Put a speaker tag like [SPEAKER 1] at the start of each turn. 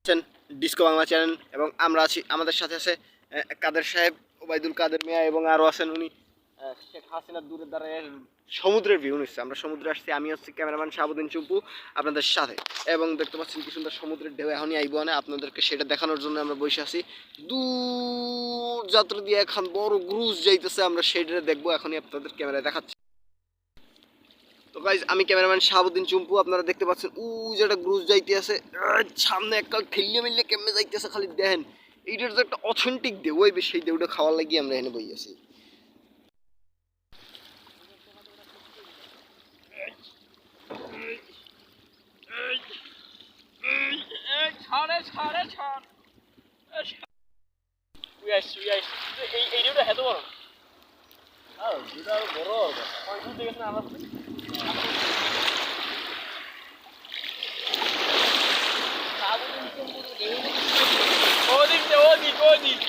[SPEAKER 1] আছেন disco Bangla channel এবং আমরা আছি, আমাদের সাথে আছে কাদের সাহেব, ওবায়দুল কাদের মিয়া এবং আরও আছেন উনি শেখ হাসিনার দূরের দ্বারা সমুদ্রের ভিউ নিচ্ছে। আমরা সমুদ্রে আসছি, আমি হচ্ছি ক্যামেরাম্যান শাহাবুদ্দিন চুম্পু আপনাদের সাথে, এবং দেখতে পাচ্ছেন কি সুন্দর সমুদ্রের ঢেউ এখনই আইব না, আপনাদেরকে সেটা দেখানোর জন্য আমরা বসে আছি। দূর যাত্রা দিয়ে এখন বড় গ্রুজ যাইতেছে, আমরা সেইটা দেখবো, এখনই আপনাদের ক্যামেরায় দেখাচ্ছি। তো গাইজ আমি ক্যামেরাম্যান শাহাবুদ্দিন চুম্পু, আপনারা দেখতে পাচ্ছেন যেটা গ্রুজ যাইতে আছে সামনে এককাল ঠেলিয়ে মিললে কেমনে যাইতেছে খালি দেখেন। এইটার তো একটা অথেন্টিক ঢেউ, ওই সেই ঢেউটা খাওয়ার লাগিয়ে আমরা এখানে বই আছি।
[SPEAKER 2] ওদিক